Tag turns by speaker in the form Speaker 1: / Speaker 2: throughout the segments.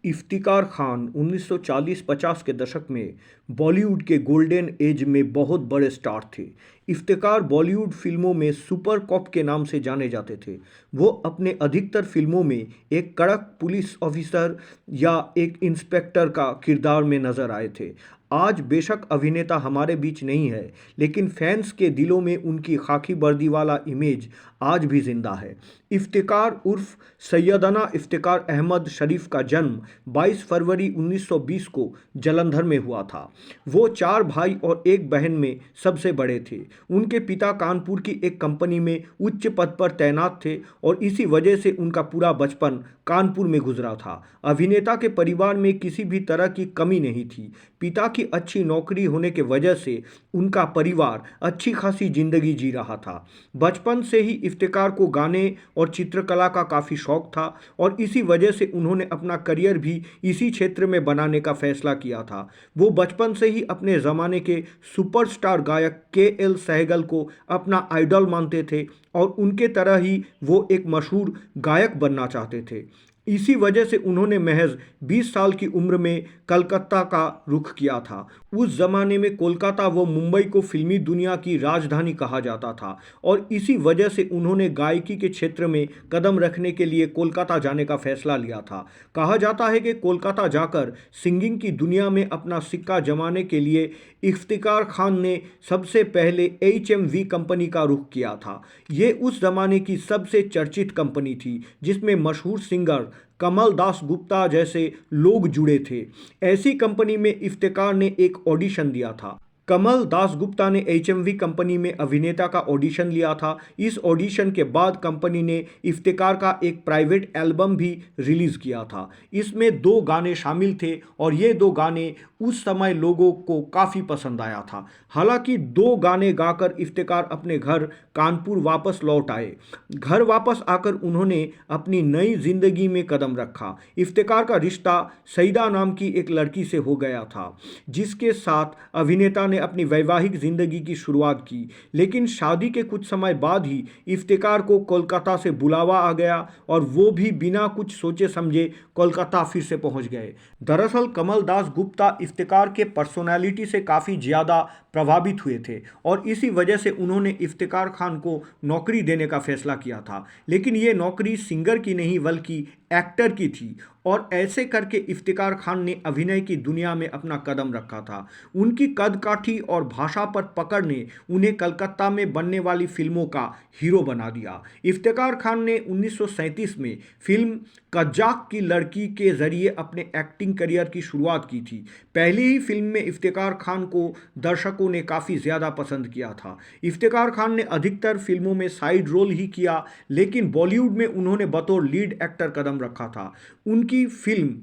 Speaker 1: इफ्तिकार खान 1940-50 के दशक में बॉलीवुड के गोल्डन एज में बहुत बड़े स्टार थे। इफ्तिकार बॉलीवुड फिल्मों में सुपर कॉप के नाम से जाने जाते थे। वो अपने अधिकतर फिल्मों में एक कड़क पुलिस ऑफिसर या एक इंस्पेक्टर का किरदार में नजर आए थे। आज बेशक अभिनेता हमारे बीच नहीं है, लेकिन फैंस के दिलों में उनकी खाकी वर्दी वाला इमेज आज भी जिंदा है। इफ्तिकार उर्फ सैयदना इफ्तिकार अहमद शरीफ का जन्म 22 फरवरी 1920 को जालंधर में हुआ था। वो 4 भाई और एक बहन में सबसे बड़े थे। उनके पिता कानपुर की एक कंपनी में उच्च पद पर तैनात थे और इसी वजह से उनका पूरा बचपन कानपुर में गुजरा था। अभिनेता के परिवार में किसी भी तरह की कमी नहीं थी। पिता की अच्छी नौकरी होने के वजह से उनका परिवार अच्छी खासी जिंदगी जी रहा था। बचपन से ही इफ्तिकार को गाने और चित्रकला का काफ़ी शौक था और इसी वजह से उन्होंने अपना करियर भी इसी क्षेत्र में बनाने का फैसला किया था। वो बचपन से ही अपने ज़माने के सुपरस्टार गायक के.एल. सहगल को अपना आइडल मानते थे और उनके तरह ही वो एक मशहूर गायक बनना चाहते थे। इसी वजह से उन्होंने महज 20 साल की उम्र में कलकत्ता का रुख किया था। उस ज़माने में कोलकाता व मुंबई को फिल्मी दुनिया की राजधानी कहा जाता था और इसी वजह से उन्होंने गायकी के क्षेत्र में कदम रखने के लिए कोलकाता जाने का फैसला लिया था। कहा जाता है कि कोलकाता जाकर सिंगिंग की दुनिया में अपना सिक्का जमाने के लिए इफ्तिकार खान ने सबसे पहले HMV कंपनी का रुख किया था। ये उस ज़माने की सबसे चर्चित कंपनी थी जिसमें मशहूर सिंगर कमल दास गुप्ता जैसे लोग जुड़े थे। ऐसी कंपनी में इफ्तिकार ने एक ऑडिशन दिया था। कमल दास गुप्ता ने HMV कंपनी में अभिनेता का ऑडिशन लिया था। इस ऑडिशन के बाद कंपनी ने इफ्तिकार का एक प्राइवेट एल्बम भी रिलीज़ किया था। इसमें 2 गाने शामिल थे और ये 2 गाने उस समय लोगों को काफ़ी पसंद आया था। हालांकि 2 गाने गाकर इफ्तिकार अपने घर कानपुर वापस लौट आए। घर वापस आकर उन्होंने अपनी नई जिंदगी में कदम रखा। इफ्तिकार का रिश्ता सईदा नाम की एक लड़की से हो गया था, जिसके साथ अभिनेता ने अपनी वैवाहिक जिंदगी की शुरुआत की। लेकिन शादी के कुछ समय बाद ही इफ्तिकार को कोलकाता से बुलावा आ गया और वो भी बिना कुछ सोचे समझे कोलकाता फिर से पहुंच गए। दरअसल कमल दास गुप्ता इफ्तिकार के पर्सोनैलिटी से काफ़ी ज़्यादा प्रभावित हुए थे और इसी वजह से उन्होंने इफ्तिकार खान को नौकरी देने का फैसला किया था। लेकिन ये नौकरी सिंगर की नहीं बल्कि एक्टर की थी और ऐसे करके इफ्तिकार खान ने अभिनय की दुनिया में अपना कदम रखा था। उनकी कदकाठी और भाषा पर पकड़ ने उन्हें कलकत्ता में बनने वाली फिल्मों का हीरो बना दिया। इफ्तिकार खान ने 1937 में फिल्म कज्जाक की लड़की के जरिए अपने एक्टिंग करियर की शुरुआत की थी। पहली ही फिल्म में इफ्तिकार खान को दर्शकों ने काफ़ी ज़्यादा पसंद किया था। इफ्तिकार खान ने अधिकतर फिल्मों में साइड रोल ही किया, लेकिन बॉलीवुड में उन्होंने बतौर लीड एक्टर कदम रखा था। उनकी फिल्म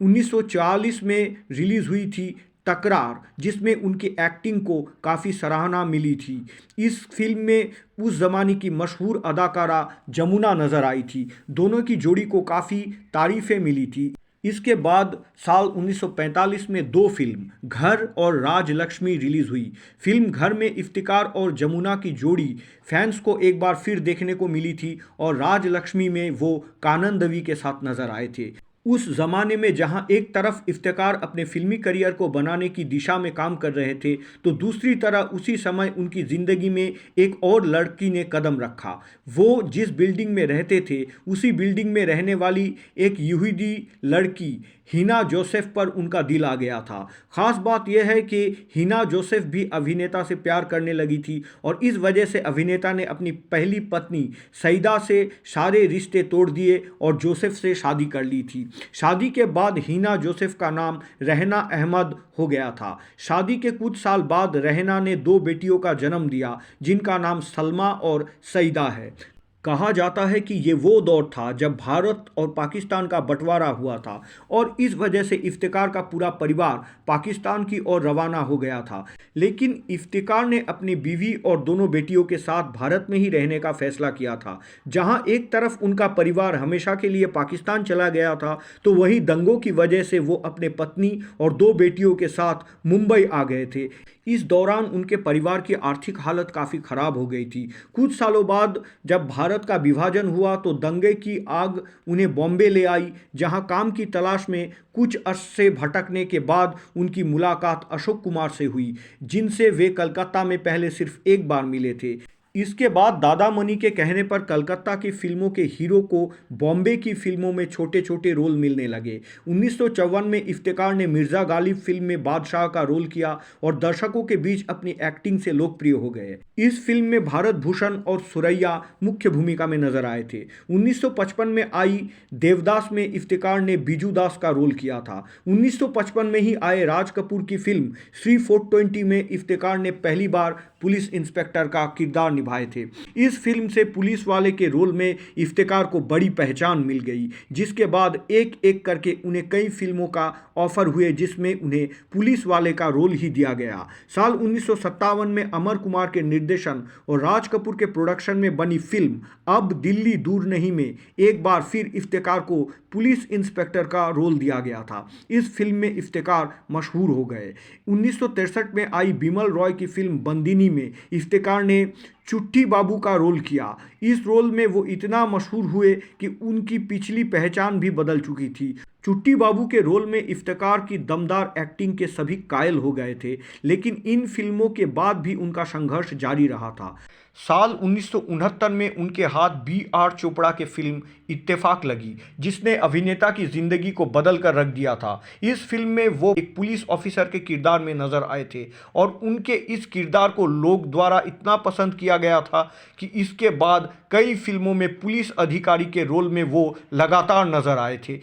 Speaker 1: 1940 में रिलीज़ हुई थी तकरार, जिसमें उनकी एक्टिंग को काफ़ी सराहना मिली थी। इस फिल्म में उस ज़माने की मशहूर अदाकारा जमुना नज़र आई थी। दोनों की जोड़ी को काफ़ी तारीफ़ें मिली थी। इसके बाद साल 1945 में 2 फिल्म घर और राजलक्ष्मी रिलीज़ हुई। फिल्म घर में इफ्तिकार और जमुना की जोड़ी फैंस को एक बार फिर देखने को मिली थी और राजलक्ष्मी में वो कानन देवी के साथ नजर आए थे। उस ज़माने में जहां एक तरफ इफ्तिकार अपने फिल्मी करियर को बनाने की दिशा में काम कर रहे थे, तो दूसरी तरह उसी समय उनकी ज़िंदगी में एक और लड़की ने कदम रखा। वो जिस बिल्डिंग में रहते थे उसी बिल्डिंग में रहने वाली एक यहूदी लड़की हिना जोसेफ पर उनका दिल आ गया था। ख़ास बात यह है कि हिना जोसेफ भी अभिनेता से प्यार करने लगी थी और इस वजह से अभिनेता ने अपनी पहली पत्नी सईदा से सारे रिश्ते तोड़ दिए और जोसेफ से शादी कर ली थी। शादी के बाद हिना जोसेफ का नाम रहना अहमद हो गया था। शादी के कुछ साल बाद रहना ने 2 बेटियों का जन्म दिया, जिनका नाम सलमा और सईदा है। कहा जाता है कि ये वो दौर था जब भारत और पाकिस्तान का बंटवारा हुआ था और इस वजह से इफ्तिकार का पूरा परिवार पाकिस्तान की ओर रवाना हो गया था। लेकिन इफ्तिकार ने अपनी बीवी और दोनों बेटियों के साथ भारत में ही रहने का फैसला किया था। जहां एक तरफ उनका परिवार हमेशा के लिए पाकिस्तान चला गया था, तो वहीं दंगों की वजह से वो अपने पत्नी और 2 बेटियों के साथ मुंबई आ गए थे। इस दौरान उनके परिवार की आर्थिक हालत काफ़ी ख़राब हो गई थी। कुछ सालों बाद जब भारत भारत का विभाजन हुआ तो दंगे की आग उन्हें बॉम्बे ले आई, जहां काम की तलाश में कुछ अरसे भटकने के बाद उनकी मुलाकात अशोक कुमार से हुई, जिनसे वे कलकत्ता में पहले सिर्फ एक बार मिले थे। इसके बाद दादा मनी के कहने पर कलकत्ता की फिल्मों के हीरो को बॉम्बे की फिल्मों में छोटे छोटे रोल मिलने लगे। 1954 में इफ्तिकार ने मिर्ज़ा गालिब फिल्म में बादशाह का रोल किया और दर्शकों के बीच अपनी एक्टिंग से लोकप्रिय हो गए। इस फिल्म में भारत भूषण और सुरैया मुख्य भूमिका में नजर आए थे। 1955 में आई देवदास में इफ्तिकार ने बीजू दास का रोल किया था। 1955 में ही आए राज कपूर की फिल्म श्री 420 में इफ्तिकार ने पहली बार पुलिस इंस्पेक्टर का किरदार निभाए थे। इस फिल्म से पुलिस वाले के रोल में इफ्तिकार को बड़ी पहचान मिल गई, जिसके बाद एक एक करके उन्हें कई फिल्मों का ऑफर हुए जिसमें उन्हें पुलिस वाले का रोल ही दिया गया। साल 1957 में अमर कुमार के निर्देशन और राज कपूर के प्रोडक्शन में बनी फिल्म अब दिल्ली दूर नहीं में एक बार फिर इफ्तिकार को पुलिस इंस्पेक्टर का रोल दिया गया था। इस फिल्म में इफ्तिकार मशहूर हो गए। 1963 में आई बिमल रॉय की फिल्म बंदिनी में इफ्तिकार ने चुट्टी बाबू का रोल किया। इस रोल में वो इतना मशहूर हुए कि उनकी पिछली पहचान भी बदल चुकी थी। चुट्टी बाबू के रोल में इफ्तिकार की दमदार एक्टिंग के सभी कायल हो गए थे, लेकिन इन फिल्मों के बाद भी उनका संघर्ष जारी रहा था। साल 1969 में उनके हाथ B.R. चोपड़ा के फिल्म इत्तेफाक लगी, जिसने अभिनेता की जिंदगी को बदल कर रख दिया था। इस फिल्म में वो एक पुलिस ऑफिसर के किरदार में नजर आए थे और उनके इस किरदार को लोग द्वारा इतना पसंद किया गया था कि इसके बाद कई फिल्मों में पुलिस अधिकारी के रोल में वो लगातार नजर आए थे।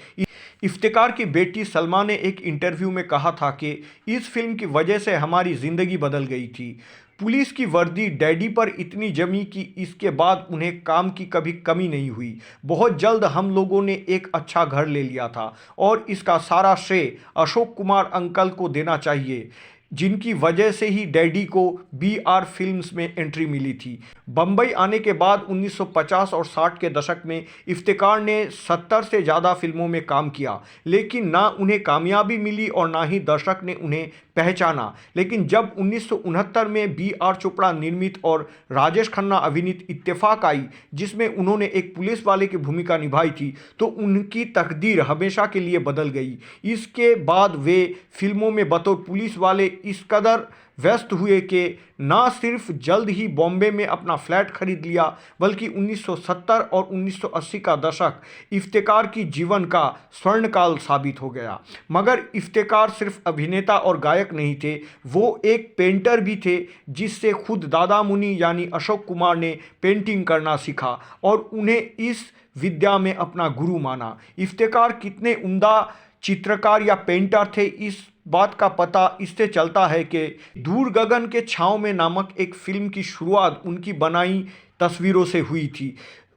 Speaker 1: इफ्तिकार की बेटी सलमा ने एक इंटरव्यू में कहा था कि इस फिल्म की वजह से हमारी ज़िंदगी बदल गई थी। पुलिस की वर्दी डैडी पर इतनी जमी कि इसके बाद उन्हें काम की कभी कमी नहीं हुई। बहुत जल्द हम लोगों ने एक अच्छा घर ले लिया था और इसका सारा श्रेय अशोक कुमार अंकल को देना चाहिए, जिनकी वजह से ही डैडी को B.R. फिल्म्स में एंट्री मिली थी। बम्बई आने के बाद 1950 और 60 के दशक में इफ्तिकार ने 70 से ज़्यादा फिल्मों में काम किया, लेकिन ना उन्हें कामयाबी मिली और ना ही दर्शक ने उन्हें पहचाना। लेकिन जब 1969 में B.R. चोपड़ा निर्मित और राजेश खन्ना अभिनीत इत्तेफाक आई, जिसमें उन्होंने एक पुलिस वाले की भूमिका निभाई थी, तो उनकी तकदीर हमेशा के लिए बदल गई। इसके बाद वे फिल्मों में बतौर पुलिस वाले इस कदर व्यस्त हुए कि ना सिर्फ जल्द ही बॉम्बे में अपना फ्लैट खरीद लिया, बल्कि 1970 और 1980 का दशक इफ्तिकार की जीवन का स्वर्णकाल साबित हो गया। मगर इफ्तिकार सिर्फ अभिनेता और गायक नहीं थे, वो एक पेंटर भी थे, जिससे खुद दादा मुनि यानी अशोक कुमार ने पेंटिंग करना सीखा और उन्हें इस विद्या में अपना गुरु माना। इफ्तिकार कितने उम्दा चित्रकार या पेंटर थे, इस बात का पता इससे चलता है कि दूर गगन के छाँव में नामक एक फिल्म की शुरुआत उनकी बनाई तस्वीरों से हुई थी।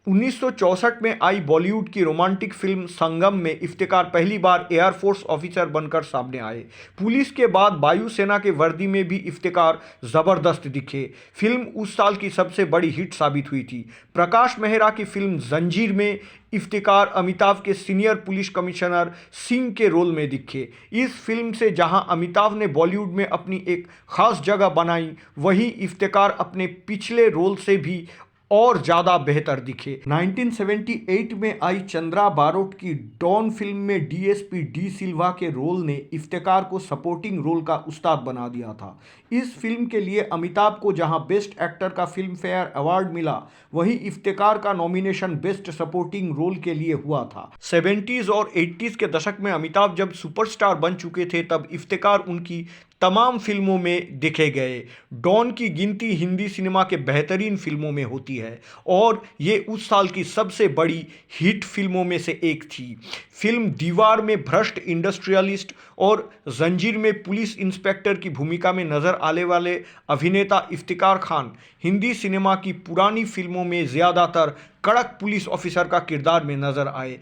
Speaker 1: 1964 में आई बॉलीवुड की रोमांटिक फिल्म संगम में इफ्तिकार पहली बार एयरफोर्स ऑफिसर बनकर सामने आए। पुलिस के बाद वायुसेना के वर्दी में भी इफ्तिकार ज़बरदस्त दिखे। फिल्म उस साल की सबसे बड़ी हिट साबित हुई थी। प्रकाश मेहरा की फिल्म जंजीर में इफ्तिकार अमिताभ के सीनियर पुलिस कमिश्नर सिंह के रोल में दिखे। इस फिल्म से जहां अमिताभ ने बॉलीवुड में अपनी एक खास जगह बनाई, वहीं इफ्तिकार अपने पिछले रोल से भी और ज़्यादा बेहतर दिखे। 1978 में आई चंद्रा बारोट की डॉन फिल्म में डीएसपी डी सिल्वा के रोल ने इफ्तिकार को सपोर्टिंग रोल का उस्ताद बना दिया था। इस फिल्म के लिए अमिताभ को जहां बेस्ट एक्टर का फिल्म फेयर अवार्ड मिला, वहीं इफ्तिकार का नॉमिनेशन बेस्ट सपोर्टिंग रोल के लिए हुआ था। 70s और 80s के दशक में अमिताभ जब सुपरस्टार बन चुके थे, तब इफ्तिकार उनकी तमाम फिल्मों में देखे गए। डॉन की गिनती हिंदी सिनेमा के बेहतरीन फिल्मों में होती है और ये उस साल की सबसे बड़ी हिट फिल्मों में से एक थी। फिल्म दीवार में भ्रष्ट इंडस्ट्रियलिस्ट और जंजीर में पुलिस इंस्पेक्टर की भूमिका में नजर आने वाले अभिनेता इफ्तिकार खान हिंदी सिनेमा की पुरानी फिल्मों में ज़्यादातर कड़क पुलिस ऑफिसर का किरदार में नजर आए।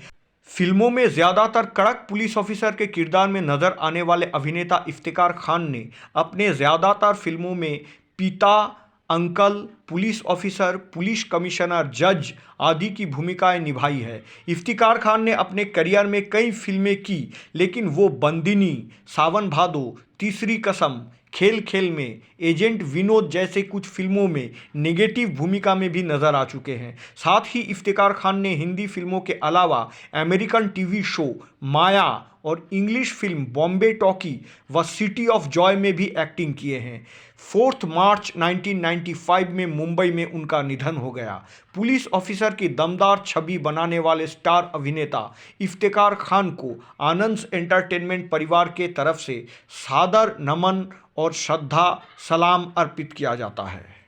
Speaker 1: फिल्मों में ज़्यादातर कड़क पुलिस ऑफिसर के किरदार में नजर आने वाले अभिनेता इफ्तिकार खान ने अपने ज़्यादातर फिल्मों में पिता, uncle, police officer, police commissioner, जज आदि की भूमिकाएं निभाई है। इफ्तिकार खान ने अपने करियर में कई फिल्में की, लेकिन वो बंदिनी, सावन भादो, तीसरी कसम, खेल खेल में, एजेंट विनोद जैसे कुछ फिल्मों में नेगेटिव भूमिका में भी नजर आ चुके हैं। साथ ही इफ्तिकार खान ने हिंदी फिल्मों के अलावा अमेरिकन टीवी शो माया और इंग्लिश फिल्म बॉम्बे टॉकी व सिटी ऑफ जॉय में भी एक्टिंग किए हैं। 4 मार्च 1995 में मुंबई में उनका निधन हो गया। पुलिस ऑफिसर की दमदार छवि बनाने वाले स्टार अभिनेता इफ्तिकार खान को आनंद एंटरटेनमेंट परिवार के तरफ से सादर नमन और श्रद्धा सलाम अर्पित किया जाता है।